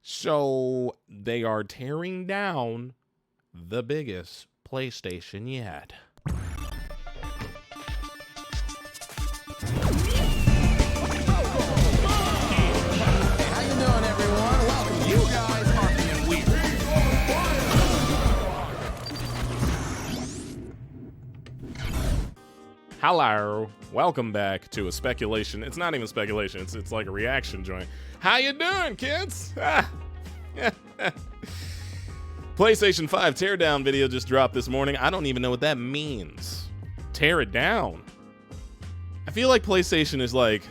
So they are tearing down the biggest PlayStation yet. How you doing, everyone? Welcome. You guys are being weird. Hello, welcome back to a speculation. It's not even speculation. It's like a reaction joint. How you doing, kids? PlayStation 5 Teardown video just dropped this morning. I don't even know what that means. Tear it down. I feel like PlayStation is like,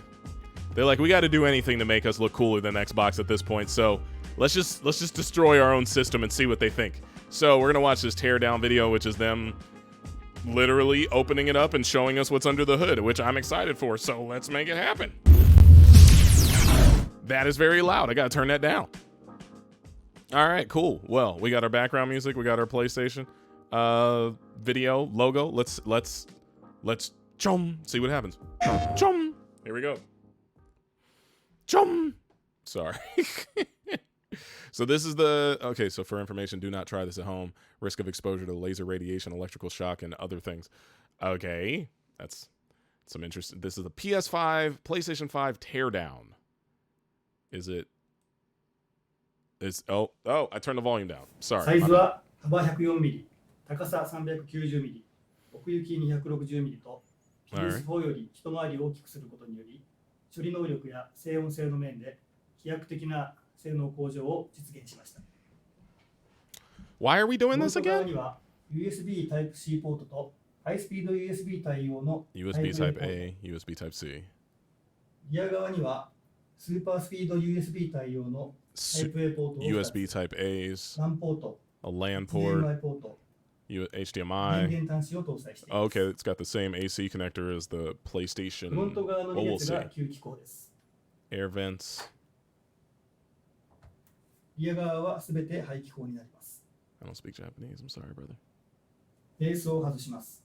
they're like, we got to do anything to make us look cooler than Xbox at this point. So let's just destroy our own system and see what they think. So we're gonna watch this teardown video, which is them literally opening it up and showing us what's under the hood, which I'm excited for. So let's make it happen. That is very loud. I gotta turn that down. All right, cool. Well, we got our background music. We got our PlayStation video logo. Let's chum, see what happens. Chum. Here we go. Chum. Sorry. So this is the, okay, so for information, do not try this at home. Risk of exposure to laser radiation, electrical shock, and other things. Okay, that's some interesting. This is the PS5, PlayStation 5 Teardown. Is it? It's, oh, I turned the volume down. Sorry. サイズは幅104ミリ、高さ390ミリ、奥行き260ミリと PS4 より一回り大きくすることにより、処理能力や静音性の面で飛躍的な性能向上を実現しました。 Why are we doing this フロント側 again? には USB Type-C ポートとハイスピード USB 対応の USB Type A, USB Type C. リア側にはスーパースピード USB 対応の Type A ポートを USB Type A's, LAN ポート、 a LAN HDMI port, ポート、電 HDMI. 源端子を搭載しています。 Okay, it's got the same AC connector as the フロン PlayStation. ト側の Well, 2 we'll 列が see. 吸気口です。 Air vents. リア側はすべて排気口になります。 I don't speak Japanese. I'm sorry, brother. ベースを外します。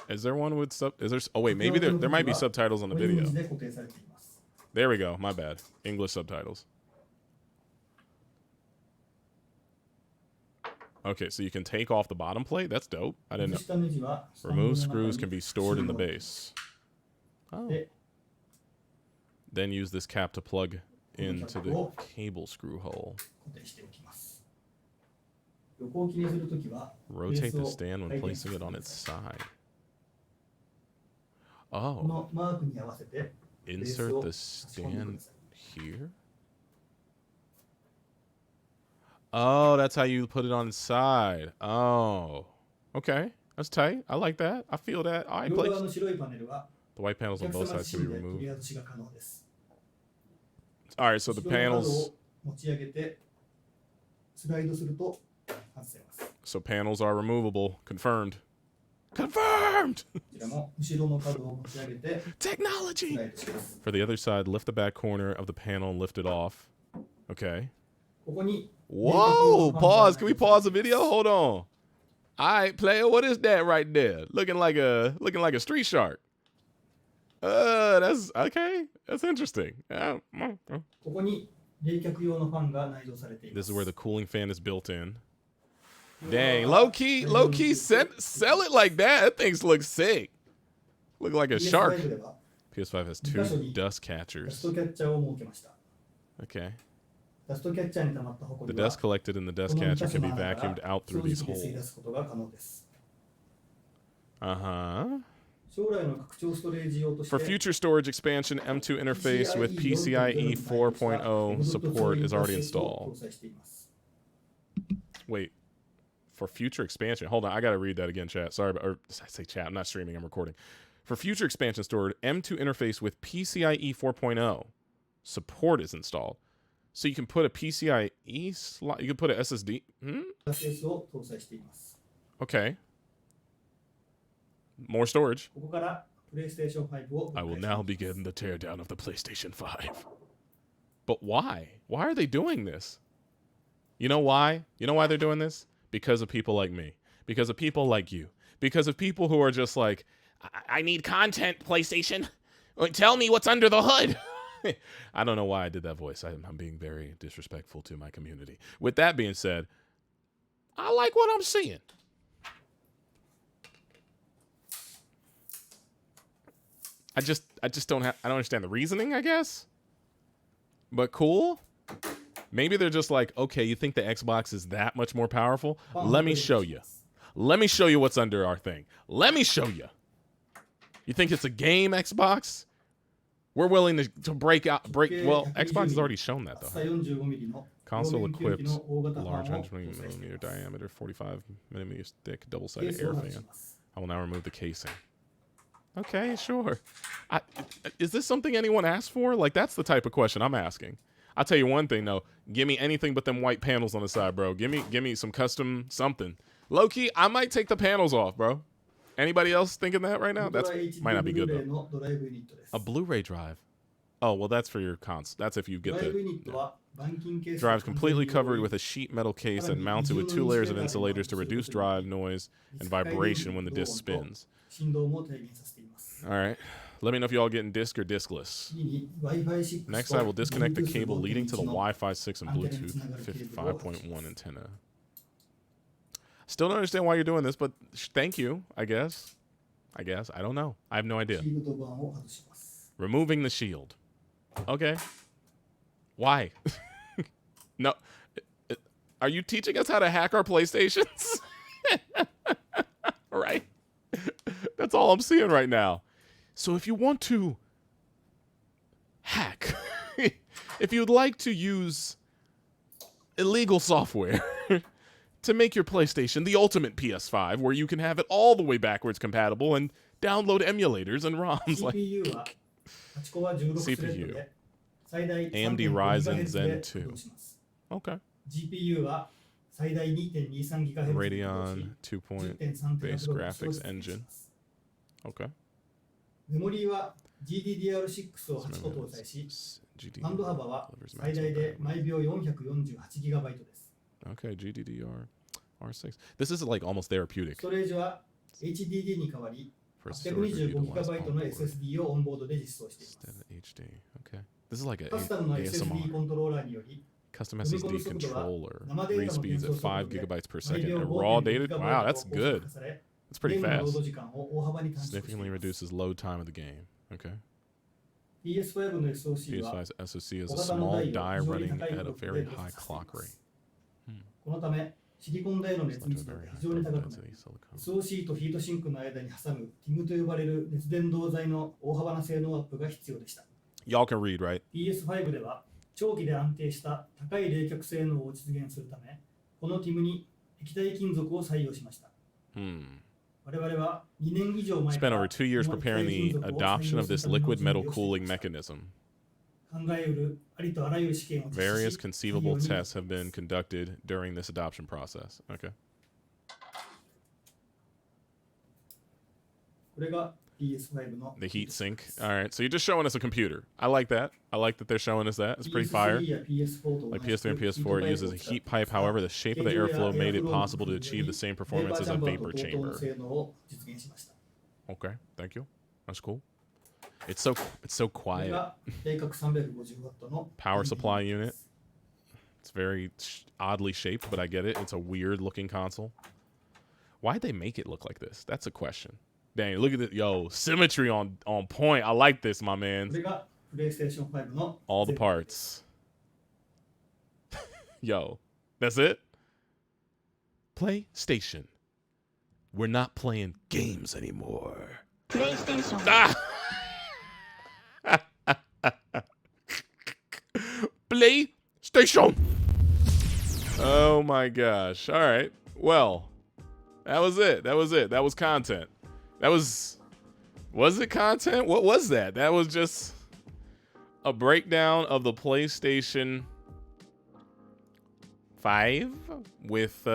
Is there one with sub? Is there? Oh wait, maybe there might be subtitles on the こういう video. 文字で固定されています。 There we go. My bad. English subtitles. Okay, so you can take off the bottom plate. That's dope. I didn't 外 know. したネジは下の Remove 中に screws can be stored in the base. Oh. で Then use this cap to plug into the cable screw hole. 固定しておきます。横置きにするときは Rotate the stand when placing it on its side. こ Oh, のマークに合わせて insert the stand here? Oh, that's how you put it on its side. Oh, okay. That's tight. I like that. I feel that. All right, 両 place. 側の白いパネルは The white panels お on 客 both 様 sides 自 can 身 be で取り removed. 外しが可能です。 All right, so the 後ろの角 panels. を持ち上げてスライドすると外せます。 So panels are removable. Confirmed. Confirmed. こちらも後ろの角を持ち上げてス Technology. ライドします。 For the other side, lift the back corner of the panel and lift it off. Okay. ここに Whoa! Pause. Can we pause the video? Hold on. All right, player. What is that right there? Looking like a street shark. That's okay. That's interesting. ここに冷却用のファンが内蔵されていま This す。 is where the cooling fan is built in. Dang, low key, sell it like that. That thing looks sick. Look like a shark. PS5 では PS5 has 2箇所 two に dust ダス catchers. トキャッチャーを設けました。 Okay. ダストキャッチャーに溜まったホコ The リは dust collected in the こ dust の2 catcher 箇所 can の be 穴から vacuumed out 掃 through 除 these 機で吸い出 holes. すことが可能です。 Uh-huh. 将来の拡張ストレージ用として For future storage expansion, M2 interface with PCIe 4.0 support is already installed. 搭載しています。 Wait. For future expansion. Hold on, I gotta read that again, chat. Sorry, or I say chat, I'm not streaming, I'm recording. For future expansion stored, M2 interface with PCIe 4.0 support is installed. So you can put a PCIe slot, you can put a SSD. SS を搭載しています。 Okay. More storage. ここから PlayStation 5を I will now begin the teardown of the PlayStation 5. But why? Why are they doing this? You know why? You know why they're doing this? Because of people like me. Because of people like you. Because of people who are just like, I need content, PlayStation. Tell me what's under the hood. I don't know why I did that voice. I'm being very disrespectful to my community. With that being said, I like what I'm seeing. I just don't understand the reasoning, I guess. But cool. Maybe they're just like, okay, you think the Xbox is that much more powerful? Let me show you. Let me show you what's under our thing. Let me show you. You think it's a game, Xbox? We're willing to break. Well, Xbox has already shown that though. Console equipped large 120mm diameter, 45mm thick, double-sided air fan. I will now remove the casing. Okay, sure. Is this something anyone asked for? Like, that's the type of question I'm asking. I'll tell you one thing though. Give me anything but them white panels on the side, bro. Give me some custom something. Low-key, I might take the panels off, bro. Anybody else thinking that right now? That's might not be good though. A Blu-ray drive. Oh, well, that's for your console. That's if you get the drive's completely covered with a sheet metal case and mounted with 2 layers of insulators to reduce drive noise and vibration when the disc spins. All right. Let me know if y'all getting disc or discless. Next, I will disconnect the cable leading to the Wi-Fi 6 and Bluetooth 5.1 antenna. Still don't understand why you're doing this, but thank you, I guess. I don't know. I have no idea. Removing the shield. Okay. Why? No. Are you teaching us how to hack our PlayStations? Right? That's all I'm seeing right now. So if you want to hack, if you'd like to use illegal software to make your PlayStation the ultimate PS5, where you can have it all the way backwards compatible and download emulators and ROMs like CPU. AMD Ryzen Zen 2. Okay. Radeon 2-point base graphics engine. Okay. メモリーは JDWbizz を8個搭載し、バンド幅は最大で毎秒 448GB です。Okay, GDDR6. This is like almost therapeutic. ストレージは HDD に代わり 825GB の SSD をオンボードで実装しています。HD. Okay. This is like a カスタムの SSD ASMR. コントローラーにより Custom SSD controller. Read speeds at 5 gigabytes per second. And raw data. Wow, that's good. That's pretty fast. Significantly reduces load time of the game. Okay. PS5 の SoC は PS5's SoC is a small die running at a very high clock rate. このためシリコン台の熱密度が非常に高くなり、SoC とヒートシンクの間に挟む TIM と呼ばれる熱伝導材の大幅な性能アップが必要でした。Y'all can read, right? PS5 では長期で安定した高い冷却性能を実現するため、この TIM に液体金属を採用しました。我々は2年以上前 Spent over 2 years preparing the adoption of this liquid metal cooling mechanism. 考えうるありとあらゆる試験を実施し Various conceivable tests have been conducted during this adoption process. Okay. これが PS5 の The heat sink. All right. So you're just showing us a computer. I like that. I like that they're showing us that. It's pretty fire. Like PS3 and PS4, it uses a heat pipe. However, the shape of the airflow made it possible to achieve the same performance as a vapor chamber. Okay. Thank you. That's cool. It's so quiet. Power supply unit. It's very oddly shaped, but I get it. It's a weird looking console. Why'd they make it look like this? That's a question. Dang, look at it. Yo, symmetry on point. I like this, my man. All the parts. Yo, that's it? PlayStation. We're not playing games anymore. PlayStation. Ah! PlayStation. Oh my gosh. All right. Well, that was it. That was content. Was it content? What was that? That was just a breakdown of the PlayStation 5 with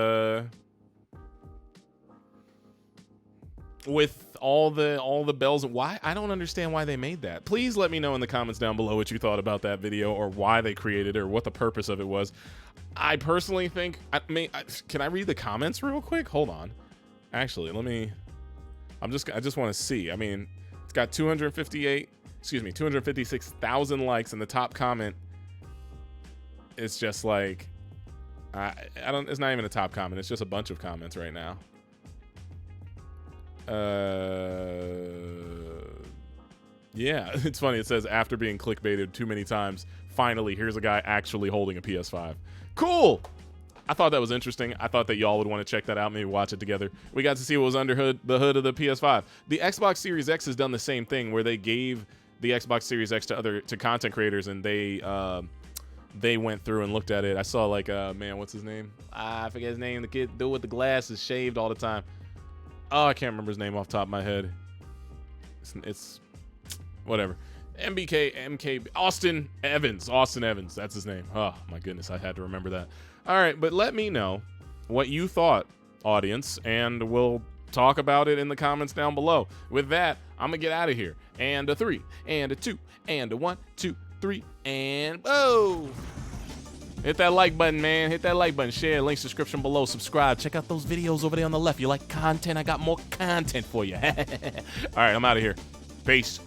all the bells. Why? I don't understand why they made that. Please let me know in the comments down below what you thought about that video, or why they created it, or what the purpose of it was. I personally think, can I read the comments real quick? Hold on. Actually, let me. I just want to see. I mean, it's got 258 256,000 likes, and the top comment, it's just like, I don't, it's not even a top comment. It's just a bunch of comments right now. Yeah, it's funny. It says, after being clickbaited too many times, finally, here's a guy actually holding a PS5. Cool. I thought that was interesting. I thought that y'all would want to check that out, maybe watch it together. We got to see what was under the hood of the PS5. The Xbox Series X has done the same thing, where they gave the Xbox Series X to content creators, and they went through and looked at it. I saw like man, what's his name? I forget his name. The kid dude with the glasses, shaved all the time. Oh, I can't remember his name off the top of my head. It's whatever. MK Austin Evans, that's his name. Oh my goodness, I had to remember that. All right, but let me know what you thought, audience, and we'll talk about it in the comments down below. With that, I'm gonna get out of here. And a 3, and a 2, and a 1, 2, 3, and boom! Hit that like button, man. Hit that like button. Share, links, description below. Subscribe. Check out those videos over there on the left. You like content? I got more content for you. All right, I'm out of here. Peace.